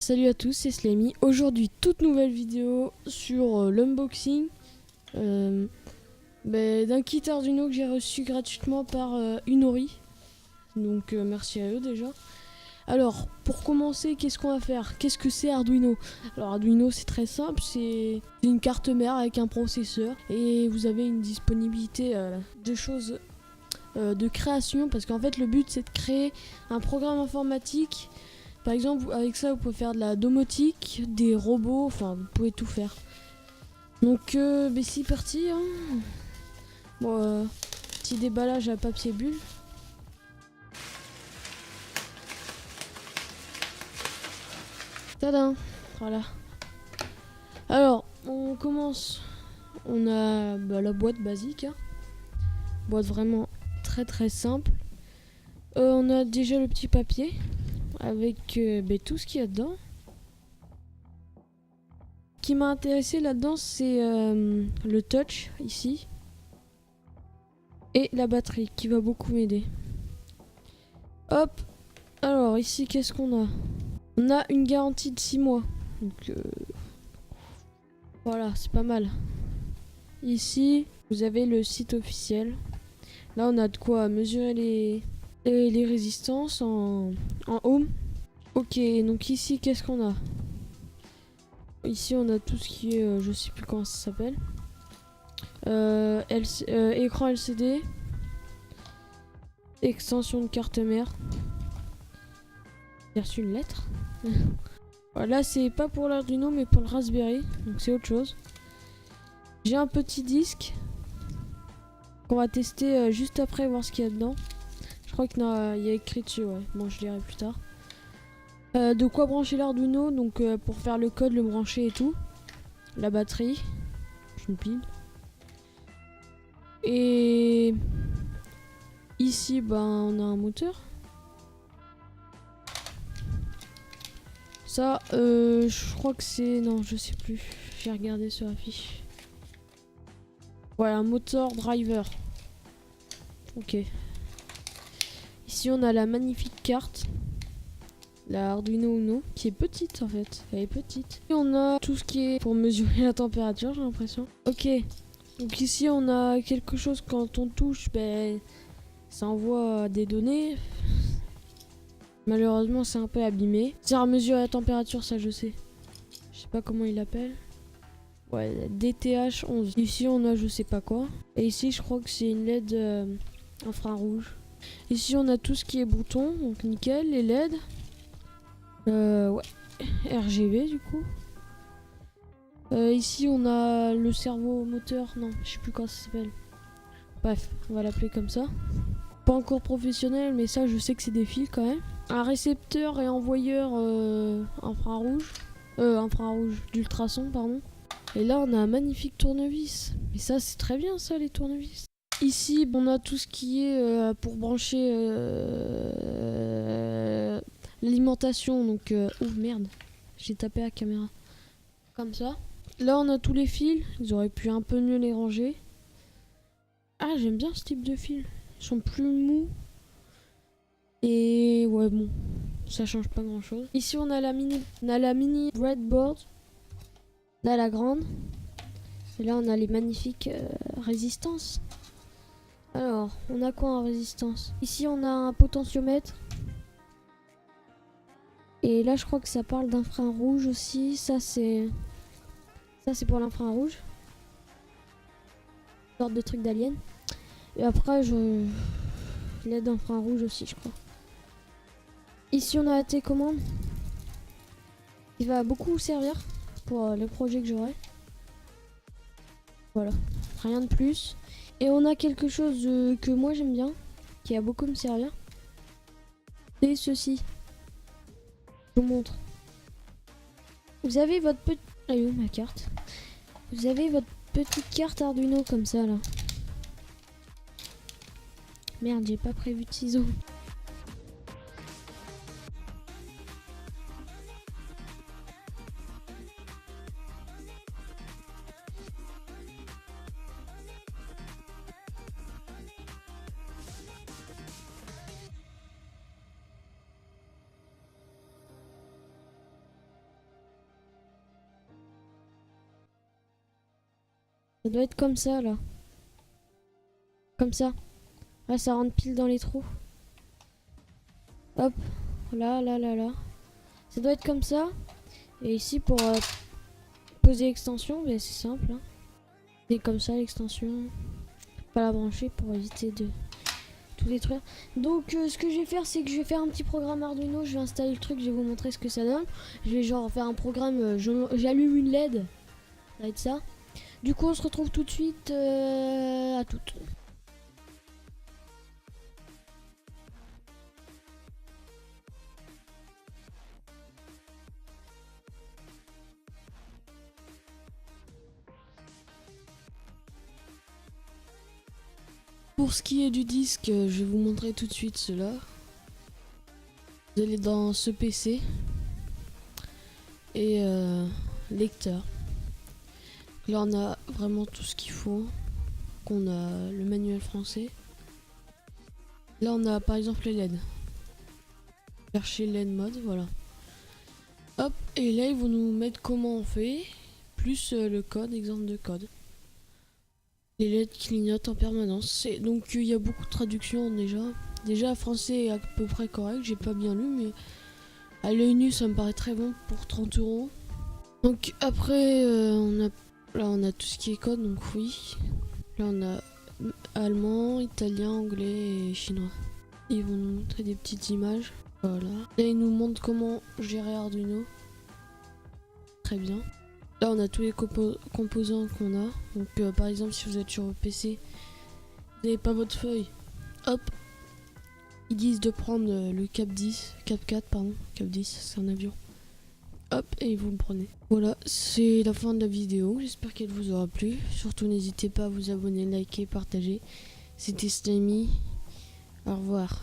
Salut à tous, c'est Slammy. Aujourd'hui, toute nouvelle vidéo sur l'unboxing d'un kit Arduino que j'ai reçu gratuitement par Unori. Donc merci à eux déjà. Alors, pour commencer, qu'est-ce qu'on va faire? Qu'est-ce que c'est Arduino? Alors Arduino, c'est très simple, c'est une carte mère avec un processeur et vous avez une disponibilité de choses de création, parce qu'en fait le but c'est de créer un programme informatique. Par exemple, avec ça, vous pouvez faire de la domotique, des robots, enfin, vous pouvez tout faire. Donc, c'est parti. Hein. Bon, petit déballage à papier bulle. Tadam! Voilà. Alors, on commence. On a la boîte basique. Hein. Boîte vraiment très très simple. On a déjà le petit papier avec tout ce qu'il y a dedans. Ce qui m'a intéressé là-dedans, c'est le touch ici et la batterie qui va beaucoup m'aider. Hop, alors ici qu'est-ce qu'on a? On a une garantie de 6 mois, donc voilà, c'est pas mal. Ici vous avez le site officiel. Là on a de quoi mesurer les résistances en ohm. Ok, donc ici qu'est-ce qu'on a? Ici on a tout ce qui est, je sais plus comment ça s'appelle. Écran LCD, extension de carte mère. J'ai reçu une lettre. Là c'est pas pour l'Arduino mais pour le Raspberry, donc c'est autre chose. J'ai un petit disque qu'on va tester juste après, voir ce qu'il y a dedans. Je crois qu'il y a écrit dessus, ouais. Bon, je lirai plus tard. De quoi brancher l'Arduino, donc pour faire le code, le brancher et tout. La batterie, une pile. Et ici, on a un moteur. Ça, je crois que c'est... Non, je sais plus. J'ai regardé sur la fiche. Voilà, un moteur driver. Ok. Ici, on a la magnifique carte. La Arduino Uno, qui est petite en fait. Elle est petite. Et on a tout ce qui est pour mesurer la température, j'ai l'impression. Ok. Donc ici, on a quelque chose quand on touche, ça envoie des données. Malheureusement, c'est un peu abîmé. Ça à mesurer la température, ça je sais. Je sais pas comment il l'appelle. Ouais, DTH 11. Ici, on a je sais pas quoi. Et ici, je crois que c'est une LED infrarouge. Ici, on a tout ce qui est bouton, donc nickel, les LED. Ouais, RGB du coup. Ici, on a le cerveau moteur. Non, je sais plus comment ça s'appelle. Bref, on va l'appeler comme ça. Pas encore professionnel, mais ça, je sais que c'est des fils quand même. Un récepteur et envoyeur infrarouge. Infrarouge d'ultrason, pardon. Et là, on a un magnifique tournevis. Et ça, c'est très bien, ça, les tournevis. Ici, on a tout ce qui est pour brancher l'alimentation. Donc, oh merde, j'ai tapé la caméra. Comme ça. Là, on a tous les fils. Ils auraient pu un peu mieux les ranger. Ah, j'aime bien ce type de fils. Ils sont plus mous. Et ouais, bon, ça change pas grand chose. Ici, on a la mini breadboard. Là, la grande. Et là, on a les magnifiques résistances. Alors, on a quoi en résistance? Ici, on a un potentiomètre. Et là, je crois que ça parle d'infrarouge aussi. Ça, c'est pour l'infrarouge. Sorte de truc d'alien. Et après, l'aide infrarouge aussi, je crois. Ici, on a la télécommande. Il va beaucoup servir pour le projet que j'aurai. Voilà, rien de plus. Et on a quelque chose que moi j'aime bien, qui va beaucoup me servir. C'est ceci. Je vous montre. Vous avez votre petite... Ah, où ma carte? Vous avez votre petite carte Arduino comme ça là. Merde, j'ai pas prévu de ciseaux. Ça doit être comme ça là. Comme ça. Là ça rentre pile dans les trous. Hop. Là, là, là, là. Ça doit être comme ça. Et ici pour poser l'extension, ben, c'est simple. Hein. C'est comme ça l'extension. Pas la brancher pour éviter de tout détruire. Donc ce que je vais faire, c'est que je vais faire un petit programme Arduino. Je vais installer le truc, je vais vous montrer ce que ça donne. Je vais genre faire un programme, j'allume une LED. Ça va être ça. Du coup on se retrouve tout de suite. À toutes. Pour ce qui est du disque, je vais vous montrer tout de suite cela. Vous allez dans ce PC et lecteur. Là on a vraiment tout ce qu'il faut. On a le manuel français. Là on a par exemple les LED. Chercher LED mode, voilà. Hop, et là ils vont nous mettre comment on fait, plus le code, exemple de code. Les LED clignotent en permanence. Donc il y a beaucoup de traductions déjà. Déjà français est à peu près correct, j'ai pas bien lu, mais à l'œil nu ça me paraît très bon pour 30 €. Donc après on a tout ce qui est code, donc oui. Là on a allemand, italien, anglais et chinois. Ils vont nous montrer des petites images. Voilà. Là ils nous montrent comment gérer Arduino. Très bien. Là on a tous les composants qu'on a. Donc par exemple si vous êtes sur votre PC, vous n'avez pas votre feuille. Hop. Ils disent de prendre le cap 10, cap 4 pardon, cap 10 c'est un avion. Hop et vous le prenez. Voilà, c'est la fin de la vidéo, j'espère qu'elle vous aura plu. Surtout n'hésitez pas à vous abonner, liker, partager. C'était Slimy, au revoir.